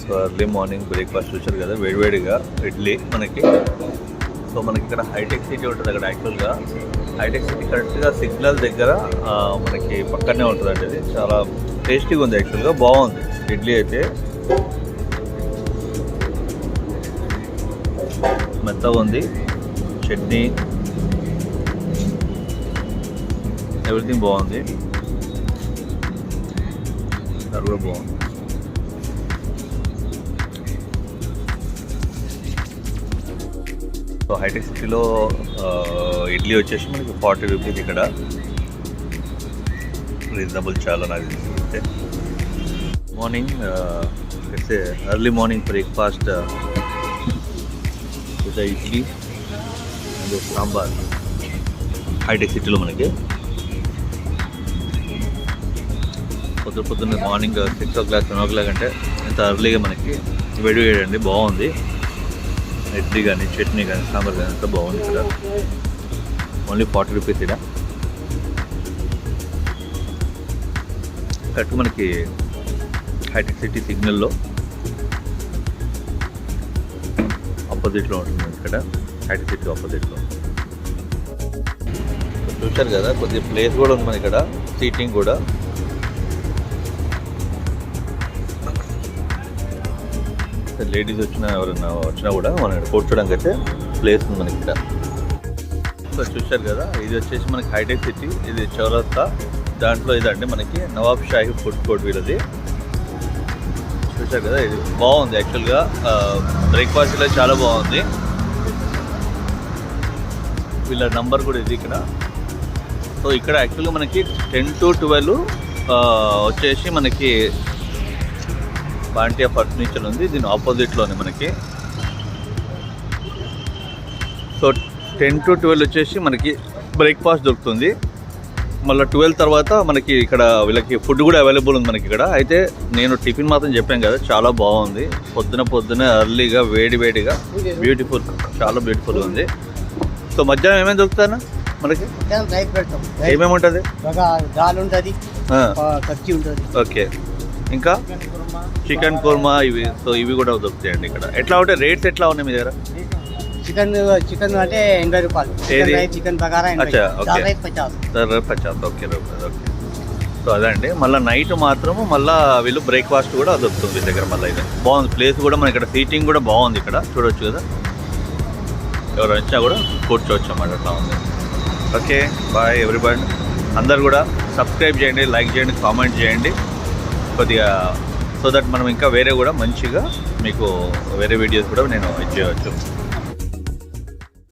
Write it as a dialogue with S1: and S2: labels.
S1: So early morning breakfast చూసారు కదా, వేడివేడిగా ఇడ్లీ మనకి. సో మనకి ఇక్కడ హైటెక్ సిటీ ఉంటుంది. అక్కడ యాక్చువల్గా హైటెక్ సిటీ కరెక్ట్గా సిగ్నల్ దగ్గర మనకి పక్కనే ఉంటుందండి. అది చాలా టేస్టీగా ఉంది, యాక్చువల్గా బాగుంది ఇడ్లీ అయితే. మెత్తగా ఉంది, చట్నీ ఎవ్రీథింగ్ బాగుంది, అది కూడా బాగుంది. సో హైటెక్ సిటీలో ఇడ్లీ వచ్చేసి మనకి 40 రూపీస్. ఇక్కడ రీజనబుల్ చాలా నాకు తెలిసి. Morning it's early morning breakfast with idli and sambar Hitech సిటీలో మనకి. పొద్దున్న మార్నింగ్ 6 o'clock 7 o'clock అంటే ఇంత ఎర్లీగా మనకి వేడి వేయండి, బాగుంది. ఇడ్లీ కానీ చట్నీ కానీ సాంబార్ కానీ అంతా బాగుంది. ఇక్కడ ఓన్లీ 40 రూపీస్. ఇక్కడ కరెక్ట్ మనకి హైటెక్ సిటీ సిగ్నల్లో ఆపోజిట్లో ఉంటుంది. ఇక్కడ హైటెక్ సిటీ ఆపోజిట్లో చూశారు కదా, కొద్దిగా ప్లేస్ కూడా ఉంది మన ఇక్కడ, సీటింగ్ కూడా. లేడీస్ ఎవరైనా వచ్చినా కూడా మనం కూర్చోడానికి అయితే ప్లేస్ ఉంది మనకి ఇక్కడ. సో చూశారు కదా, ఇది వచ్చేసి మనకి హైటెక్ సిటీ, ఇది చౌరస్తా. దాంట్లో ఇదండి మనకి నవాబ్ షాహీ ఫుడ్ కోర్ట్ వీళ్ళది. చూశారు కదా, ఇది బాగుంది యాక్చువల్గా. బ్రేక్ఫాస్ట్లో చాలా బాగుంది. వీళ్ళ నంబర్ కూడా ఇది ఇక్కడ. సో ఇక్కడ యాక్చువల్గా మనకి 10 to 12 వచ్చేసి మనకి బాంటియా ఫర్నిచర్ ఉంది, దీని ఆపోజిట్లోనే మనకి. సో 10 to 12 వచ్చేసి మనకి బ్రేక్ఫాస్ట్ దొరుకుతుంది. మళ్ళీ 12 తర్వాత మనకి ఇక్కడ వీళ్ళకి ఫుడ్ కూడా అవైలబుల్ ఉంది మనకి ఇక్కడ. అయితే నేను టిఫిన్ మాత్రం చెప్పాను కదా, చాలా బాగుంది. పొద్దున ఎర్లీగా వేడిగా బ్యూటిఫుల్, చాలా బ్యూటిఫుల్గా ఉంది. సో మధ్యాహ్నం ఏమేమి దొరుకుతాయన్నా మనకి? ఏమేమి ఉంటుంది? ఓకే, ఇంకా చికెన్ కుర్మా ఇవి. సో ఇవి కూడా దొరుకుతాయండి ఇక్కడ. ఎట్లా ఉంటాయి రేట్స్, ఎట్లా ఉన్నాయి మీ దగ్గర?
S2: చికెన్ అంటే 80 రూపాయలు.
S1: ఏది?
S2: చికెన్ బగారా
S1: 50. ఓకే. సో అదండి. మళ్ళీ నైట్ మాత్రము మళ్ళీ వీళ్ళు బ్రేక్ఫాస్ట్ కూడా దొరుకుతుంది వీళ్ళ దగ్గర. మళ్ళీ ఇది బాగుంది, ప్లేస్ కూడా మన ఇక్కడ సీటింగ్ కూడా బాగుంది. ఇక్కడ చూడవచ్చు కదా, ఎవరు వచ్చినా కూడా కూర్చోవచ్చు అన్నమాట. అట్లా ఉంది. Okay, bye everybody. అందరు కూడా సబ్స్క్రైబ్ చేయండి, లైక్ చేయండి, కామెంట్ చేయండి కొద్దిగా, సో దట్ మనం ఇంకా వేరే కూడా మంచిగా మీకు వేరే వీడియోస్ కూడా నేను ఇచ్చేయవచ్చు.